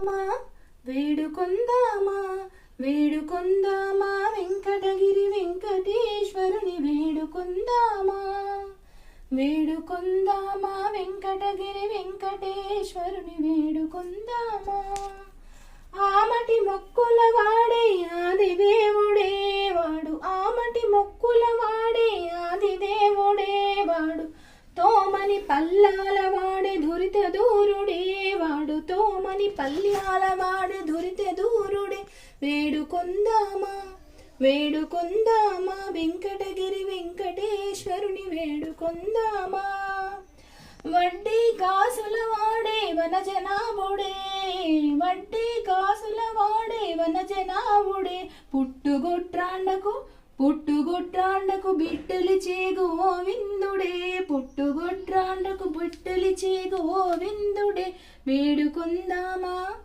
మా వేడుకొందామా వేడుకొందామా వెంకటగిరి వెంకటేశ్వరుని వేడుకొందామా వేడుకొందామా వెంకటగిరి వెంకటేశ్వరుని వేడుకొందామా ఆమటి మొక్కుల వాడే ఆది దేవుడే వాడు ఆమటి మొక్కుల వాడే ఆది దేవుడే వాడు తోమని పల్లాల వాడే ధురిత దూరుడే వాడు తోమని పల్లాల వాడే ధురిత దూరుడే వేడుకొందామా వేడుకొందామా వెంకటగిరి వెంకటేశ్వరుని వేడుకొందామా వడ్డీ కాసుల వాడే వనజనాభుడే వడ్డీ కాసుల వాడే వనజనాభుడే పుట్టుగొట్రాండకు బిడ్డలిచే గోవిందుడే పుట్టుగొట్రాండకు బిడ్డలిచే గోవిందుడే వేడుకొందామా